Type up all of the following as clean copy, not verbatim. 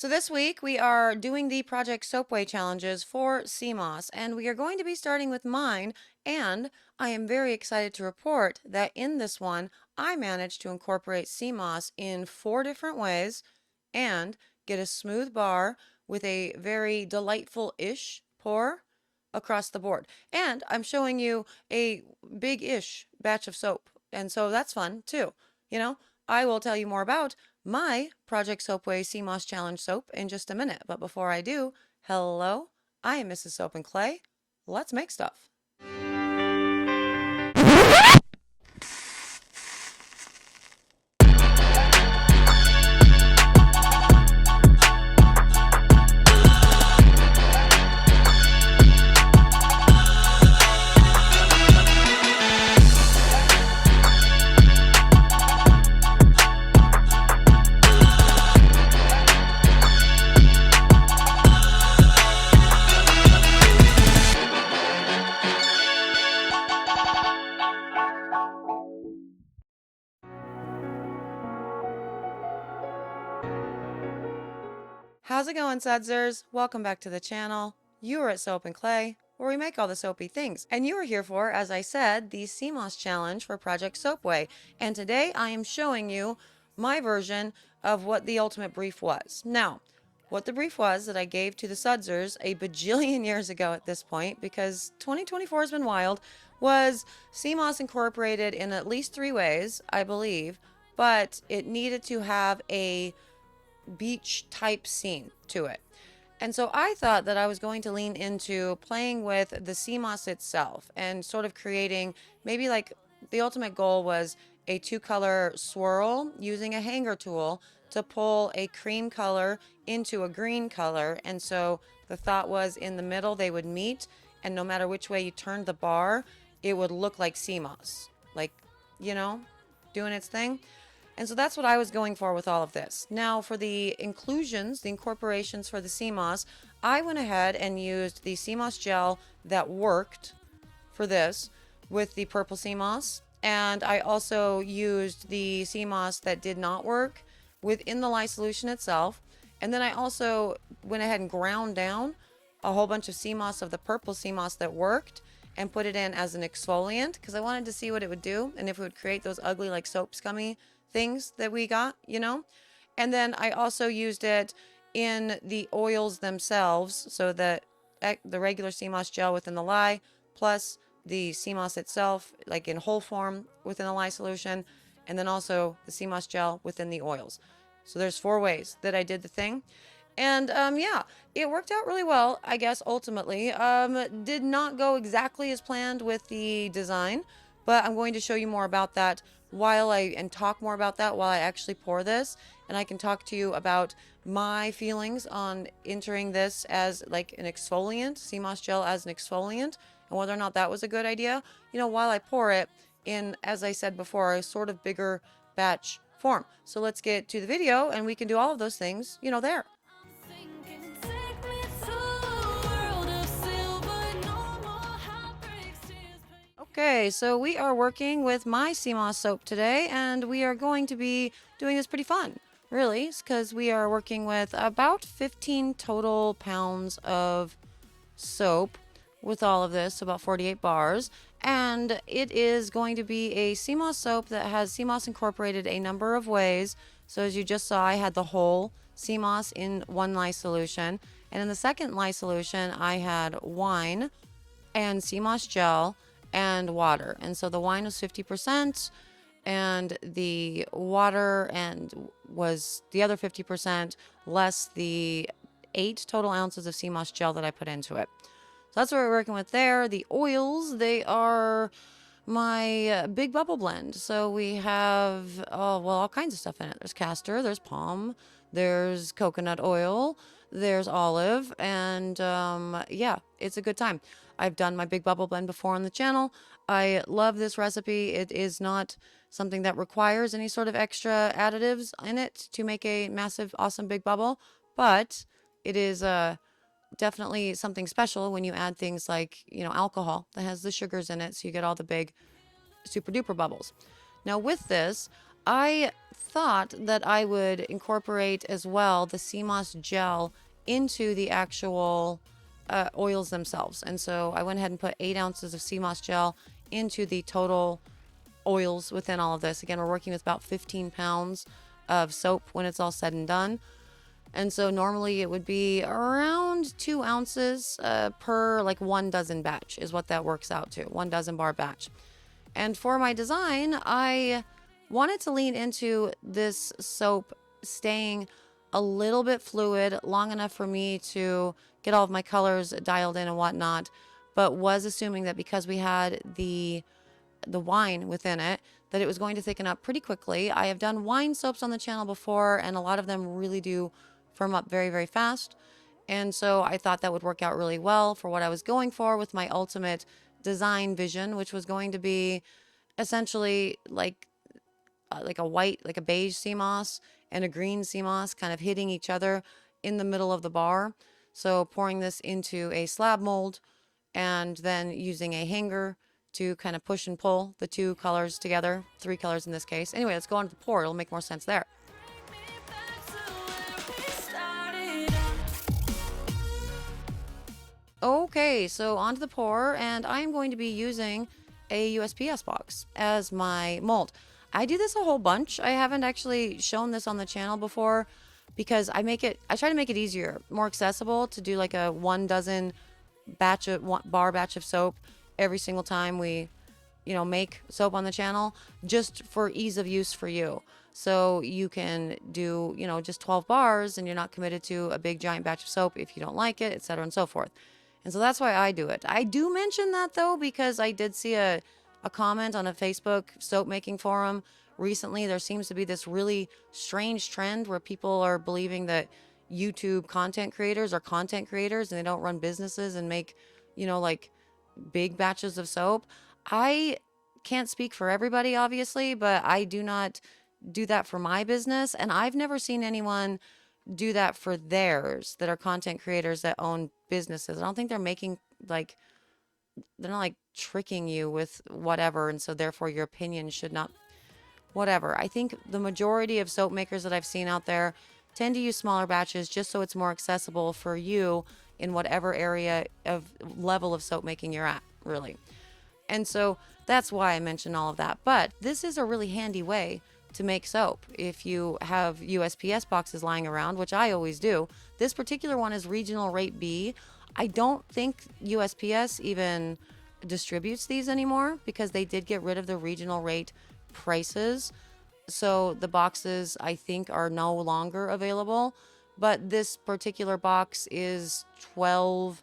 So this week we are doing the Project Soapway challenges for CMOS, and we are going to be starting with mine, and I am very excited to report that in this one I managed to incorporate CMOS in 4 different ways and get a smooth bar with a very delightful-ish pour across the board. And I'm showing you a big-ish batch of soap, and so that's fun too. You know, I will tell you more about my Project Soapway CMOS Challenge soap in just a minute. But before I do, hello, I am Mrs. Soap and Clay. Let's make stuff. How's it going, Sudsers? Welcome back to the channel. You are at Soap and Clay, where we make all the soapy things. And you are here for, as I said, the CMOS challenge for Project Soapway. And today I am showing you my version of what the ultimate brief was. Now, what the brief was that I gave to the Sudsers a bajillion years ago at this point, because 2024 has been wild, was CMOS incorporated in at least 3 ways, I believe, but it needed to have a beach type scene to it. And so I thought that I was going to lean into playing with the CMOS itself and sort of creating maybe like the ultimate goal was a 2-color swirl using a hanger tool to pull a cream color into a green color. And so the thought was in the middle they would meet, and no matter which way you turned the bar, it would look like CMOS, like, you know, doing its thing. And so that's what I was going for with all of this. Now, for the inclusions, the incorporations for the CMOS, I went ahead and used the CMOS gel that worked for this with the purple CMOS. And I also used the CMOS that did not work within the lye solution itself. And then I also went ahead and ground down a whole bunch of CMOS of the purple CMOS that worked and put it in as an exfoliant because I wanted to see what it would do and if it would create those ugly like soap scummy things that we got, you know. And then I also used it in the oils themselves, so that the regular CMOS gel within the lye plus the CMOS itself like in whole form within the lye solution, and then also the CMOS gel within the oils. So there's 4 ways that I did the thing. And yeah, it worked out really well, I guess, ultimately. Did not go exactly as planned with the design, but I'm going to show you more about that and talk more about that while I actually pour this. And I can talk to you about my feelings on entering this as like an exfoliant, CMOS gel as an exfoliant, and whether or not that was a good idea, you know, while I pour it in, as I said before, a sort of bigger batch form. So let's get to the video and we can do all of those things, you know, there. Okay, so we are working with my CMOS soap today, and we are going to be doing this pretty fun, really, because we are working with about 15 total pounds of soap with all of this, about 48 bars. And it is going to be a CMOS soap that has CMOS incorporated a number of ways. So as you just saw, I had the whole CMOS in one lye solution. And in the second lye solution, I had wine and CMOS gel and water. And so the wine was 50% and the water and was the other 50% less the 8 total ounces of CMOS gel that I put into it. So that's what we're working with there. The oils, they are my big bubble blend. So we have, oh, well, all kinds of stuff in it. There's castor, there's palm, there's coconut oil, there's olive, and yeah, it's a good time. I've done my big bubble blend before on the channel. I love this recipe. It is not something that requires any sort of extra additives in it to make a massive, awesome big bubble, but it is definitely something special when you add things like, you know, alcohol that has the sugars in it, so you get all the big super duper bubbles. Now with this, I thought that I would incorporate as well the sea moss gel into the actual oils themselves. And so I went ahead and put 8 ounces of sea moss gel into the total oils within all of this. Again, we're working with about 15 pounds of soap when it's all said and done. And so normally it would be around 2 ounces per like 1 dozen batch is what that works out to, 1 dozen bar batch. And for my design, I wanted to lean into this soap staying a little bit fluid, long enough for me to get all of my colors dialed in and whatnot, but was assuming that because we had the wine within it, that it was going to thicken up pretty quickly. I have done wine soaps on the channel before, and a lot of them really do firm up very, very fast. And so I thought that would work out really well for what I was going for with my ultimate design vision, which was going to be essentially like a white, like a beige sea moss and a green sea moss kind of hitting each other in the middle of the bar. So pouring this into a slab mold and then using a hanger to kind of push and pull the two colors together, 3 colors in this case. Anyway, let's go on to the pour. It'll make more sense there. Okay, so onto the pour, and I am going to be using a USPS box as my mold. I do this a whole bunch. I haven't actually shown this on the channel before because I try to make it easier, more accessible to do like a 1 dozen bar batch of soap every single time we, make soap on the channel, just for ease of use for you. So you can do, just 12 bars and you're not committed to a big giant batch of soap if you don't like it, etc. and so forth. And so that's why I do it. I do mention that though, because I did see a comment on a Facebook soap making forum recently. There seems to be this really strange trend where people are believing that YouTube content creators are content creators and they don't run businesses and make, like big batches of soap. I can't speak for everybody, obviously, but I do not do that for my business. And I've never seen anyone do that for theirs that are content creators that own businesses. I don't think they're making they're not like tricking you with whatever. And so therefore your opinion should not, whatever. I think the majority of soap makers that I've seen out there tend to use smaller batches just so it's more accessible for you in whatever area of level of soap making you're at, really. And so that's why I mention all of that. But this is a really handy way to make soap if you have USPS boxes lying around, which I always do. This particular one is regional rate B. I don't think USPS even distributes these anymore because they did get rid of the regional rate prices. So the boxes, I think, are no longer available. But this particular box is 12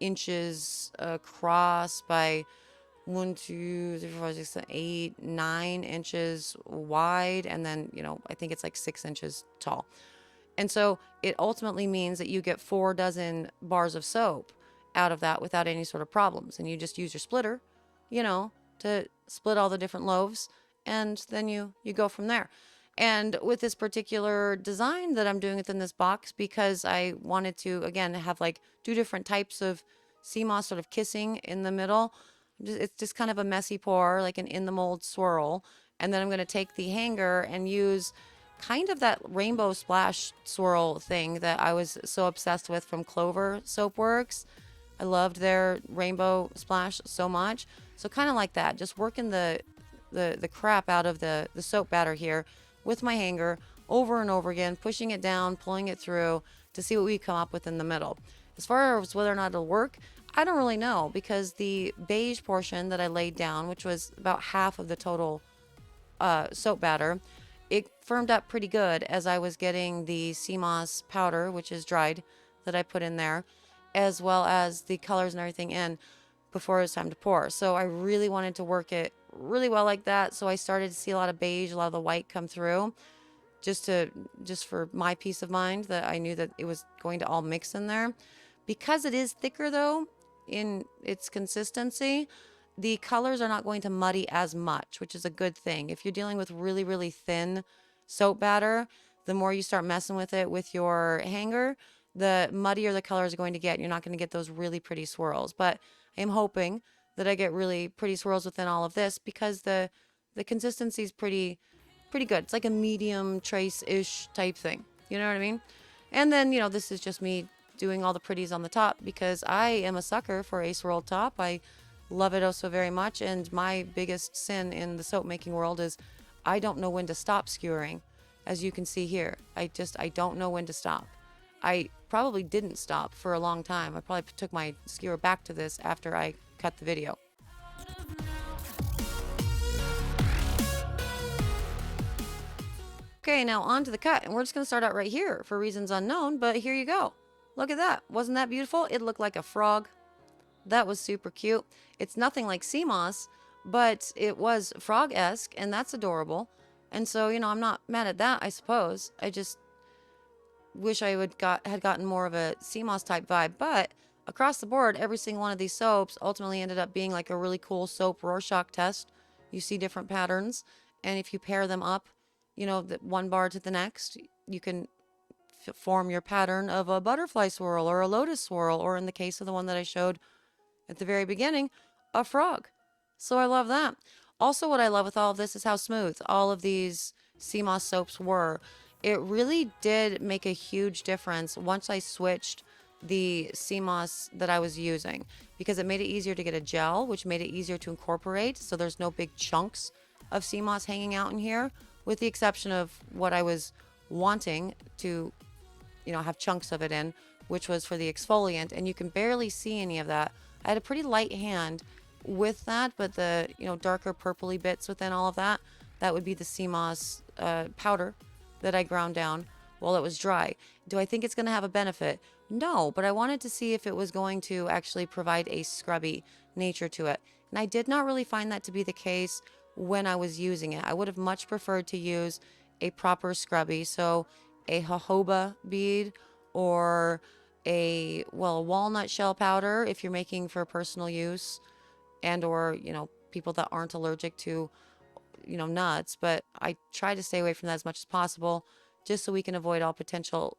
inches across by 1, 2, 3, 4, 5, 6, 7, 8, 9 inches wide. And then, I think it's like 6 inches tall. And so it ultimately means that you get 4 dozen bars of soap out of that without any sort of problems. And you just use your splitter, to split all the different loaves. And then you go from there. And with this particular design that I'm doing within this box, because I wanted to, again, have like 2 different types of sea moss sort of kissing in the middle, it's just kind of a messy pour, like an in the mold swirl. And then I'm going to take the hanger and use kind of that rainbow splash swirl thing that I was so obsessed with from Clover Soapworks. I loved their rainbow splash so much. So kind of like that, just working the crap out of the soap batter here with my hanger over and over again, pushing it down, pulling it through to see what we come up with in the middle. As far as whether or not it'll work, I don't really know because the beige portion that I laid down, which was about half of the total soap batter, it firmed up pretty good as I was getting the sea moss powder, which is dried, that I put in there, as well as the colors and everything in before it was time to pour. So I really wanted to work it really well like that. So I started to see a lot of beige, a lot of the white come through, just for my peace of mind that I knew that it was going to all mix in there. Because it is thicker though in its consistency, the colors are not going to muddy as much, which is a good thing. If you're dealing with really, really thin soap batter, the more you start messing with it with your hanger, the muddier the colors are going to get. You're not going to get those really pretty swirls. But I am hoping that I get really pretty swirls within all of this because the consistency is pretty pretty good. It's like a medium trace-ish type thing. You know what I mean? And then, this is just me doing all the pretties on the top because I am a sucker for a swirled top. I love it oh so very much. And my biggest sin in the soap making world is I don't know when to stop skewering. As you can see here, I don't know when to stop. I probably didn't stop for a long time. I probably took my skewer back to this after I cut the video. Okay, now on to the cut, and we're just going to start out right here for reasons unknown, but here you go. Look at that. Wasn't that beautiful? It looked like a frog. That was super cute. It's nothing like sea moss, but it was frog-esque, and that's adorable. And so, I'm not mad at that, I suppose. I just wish I had gotten more of a sea moss type vibe, but across the board, every single one of these soaps ultimately ended up being like a really cool soap Rorschach test. You see different patterns, and if you pair them up, the one bar to the next, you can form your pattern of a butterfly swirl or a lotus swirl, or in the case of the one that I showed at the very beginning, a frog. So I love that. Also, what I love with all of this is how smooth all of these sea moss soaps were. It really did make a huge difference once I switched the sea moss that I was using, because it made it easier to get a gel, which made it easier to incorporate. So there's no big chunks of sea moss hanging out in here, with the exception of what I was wanting to, have chunks of it in, which was for the exfoliant, and you can barely see any of that. I had a pretty light hand with that, but the, darker purpley bits within all of that, that would be the sea moss powder that I ground down while it was dry. Do I think it's going to have a benefit? No, but I wanted to see if it was going to actually provide a scrubby nature to it. And I did not really find that to be the case when I was using it. I would have much preferred to use a proper scrubby, so a jojoba bead or a walnut shell powder if you're making for personal use, and or people that aren't allergic to nuts. But I try to stay away from that as much as possible, just so we can avoid all potential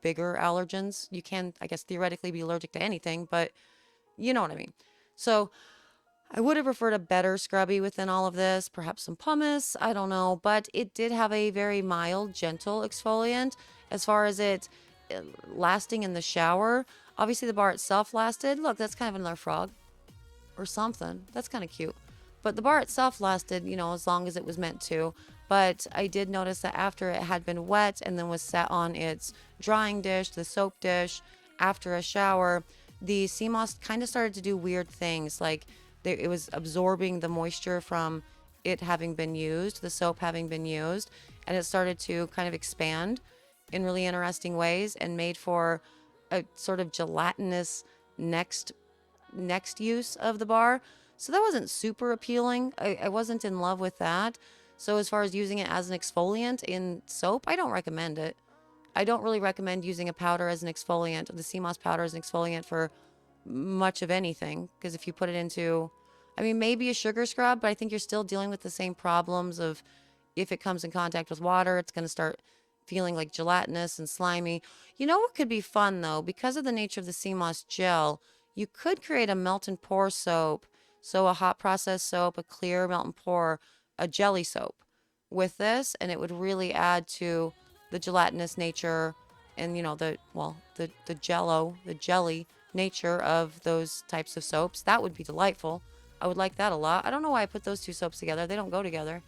bigger allergens. You can, I guess, theoretically be allergic to anything, but you know what I mean. So I would have preferred a better scrubby within all of this, perhaps some pumice, I don't know, but it did have a very mild, gentle exfoliant. As far as it lasting in the shower, obviously the bar itself lasted. Look, that's kind of another frog or something. That's kind of cute. But the bar itself lasted, as long as it was meant to. But I did notice that after it had been wet and then was set on its drying dish, the soap dish, after a shower, the sea moss kind of started to do weird things, like it was absorbing the moisture from it having been used, the soap having been used, and it started to kind of expand in really interesting ways and made for a sort of gelatinous next use of the bar. So that wasn't super appealing. I wasn't in love with that. So as far as using it as an exfoliant in soap, I don't recommend it. I don't really recommend using a powder as an exfoliant, the sea moss powder as an exfoliant for much of anything, because if you put it into, maybe a sugar scrub, but I think you're still dealing with the same problems of, if it comes in contact with water, it's going to start feeling like gelatinous and slimy. What could be fun though, because of the nature of the sea moss gel, you could create a melt and pour soap. So a hot process soap, a clear melt and pour, a jelly soap with this, and it would really add to the gelatinous nature and the jelly nature of those types of soaps. That would be delightful. I would like that a lot. I don't know why I put those two soaps together. They don't go together.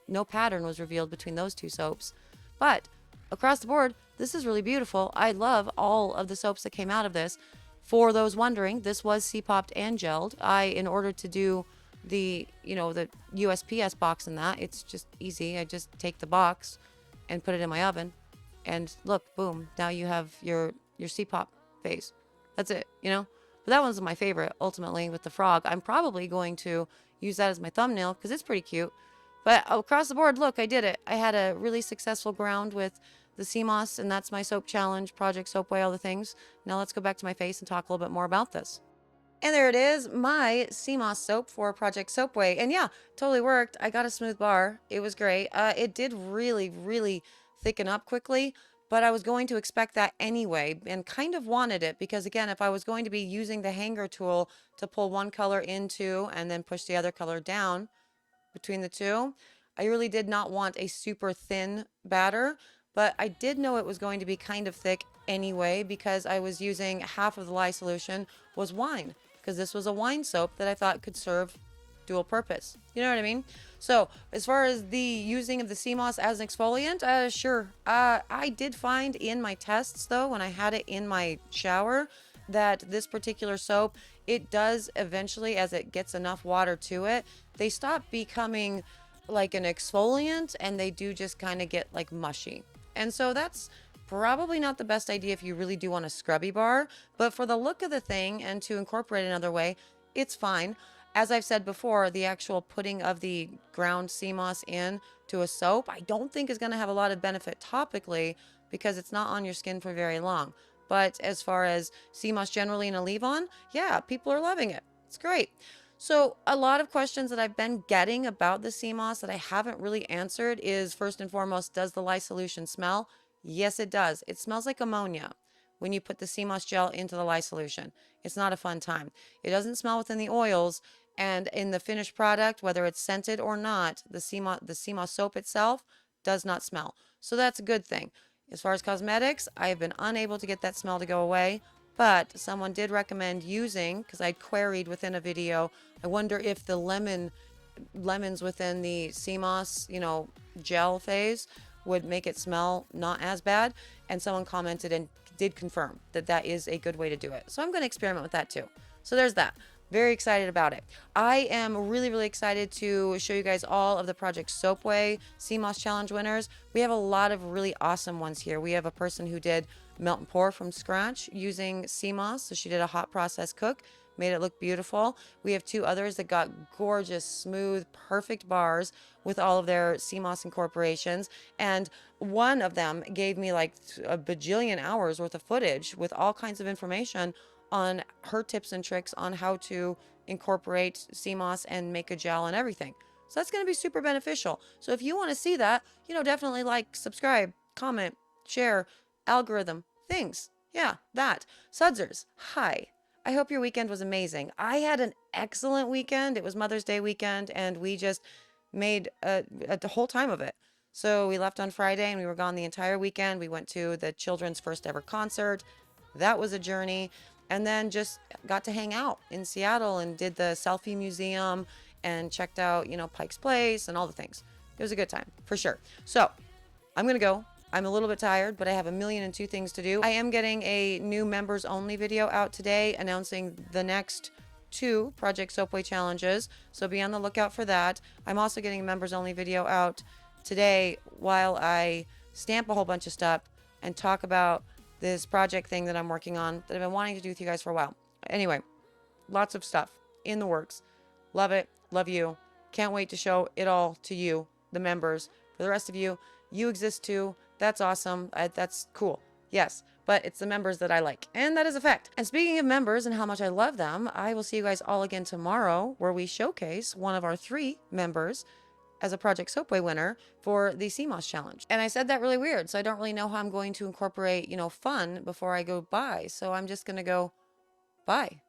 No pattern was revealed between those two soaps. But across the board, this is really beautiful. I love all of the soaps that came out of this. For those wondering, this was C-popped and gelled. In order to do the USPS box in that, it's just easy. I just take the box and put it in my oven, and look, boom, now you have your C-pop phase. That's it, But that one's my favorite, ultimately, with the frog. I'm probably going to use that as my thumbnail because it's pretty cute. But across the board, look, I did it. I had a really successful ground with the sea moss, and that's my soap challenge, Project Soapway, all the things. Now let's go back to my face and talk a little bit more about this. And there it is, my sea moss soap for Project Soapway. And yeah, totally worked. I got a smooth bar. It was great. It did really, really thicken up quickly, but I was going to expect that anyway and kind of wanted it because, again, if I was going to be using the hanger tool to pull one color into and then push the other color down between the two, I really did not want a super thin batter, but I did know it was going to be kind of thick anyway because I was using half of the lye solution was wine, because this was a wine soap that I thought could serve dual purpose. You know what I mean? So as far as the using of the sea moss as an exfoliant, sure. I did find in my tests though, when I had it in my shower, that this particular soap, it does eventually, as it gets enough water to it, they stop becoming like an exfoliant and they do just kind of get like mushy. And so that's probably not the best idea if you really do want a scrubby bar, but for the look of the thing and to incorporate it another way, it's fine. As I've said before, the actual putting of the ground sea moss in to a soap, I don't think is going to have a lot of benefit topically because it's not on your skin for very long. But as far as sea moss generally in a leave-on, yeah, people are loving it. It's great. So a lot of questions that I've been getting about the sea moss that I haven't really answered is, first and foremost, does the lye solution smell? Yes, it does. It smells like ammonia when you put the sea moss gel into the lye solution. It's not a fun time. It doesn't smell within the oils, and in the finished product, whether it's scented or not, the sea moss soap itself does not smell. So that's a good thing. As far as cosmetics, I have been unable to get that smell to go away, but someone did recommend using, because I queried within a video, I wonder if the lemons within the sea moss, gel phase would make it smell not as bad. And someone commented and did confirm that that is a good way to do it. So I'm going to experiment with that too. So there's that. Very excited about it. I am really, really excited to show you guys all of the Project Soapway Sea Moss Challenge winners. We have a lot of really awesome ones here. We have a person who did melt and pour from scratch using sea moss. So she did a hot process cook, made it look beautiful. We have two others that got gorgeous, smooth, perfect bars with all of their sea moss incorporations. And one of them gave me like a bajillion hours worth of footage with all kinds of information on her tips and tricks on how to incorporate sea moss and make a gel and everything. So that's going to be super beneficial. So if you want to see that, definitely like, subscribe, comment, share, algorithm, things. Yeah, that. Sudzers, hi. I hope your weekend was amazing. I had an excellent weekend. It was Mother's Day weekend, and we just made a whole time of it. So we left on Friday, and we were gone the entire weekend. We went to the children's first ever concert. That was a journey. And then just got to hang out in Seattle and did the selfie museum and checked out, Pike's Place and all the things. It was a good time, for sure. So I'm going to go. I'm a little bit tired, but I have 1,000,002 things to do. I am getting a new members only video out today announcing the next 2 Project Soapway challenges. So be on the lookout for that. I'm also getting a members only video out today while I stamp a whole bunch of stuff and talk about this project thing that I'm working on that I've been wanting to do with you guys for a while. Anyway, lots of stuff in the works. Love it. Love you. Can't wait to show it all to you, the members. For the rest of you, you exist too. That's awesome. That's cool. Yes, but it's the members that I like. And that is a fact. And speaking of members and how much I love them, I will see you guys all again tomorrow where we showcase one of our 3 members as a Project Soapway winner for the Sea Moss Challenge. And I said that really weird, so I don't really know how I'm going to incorporate, fun before I go bye. So I'm just going to go bye.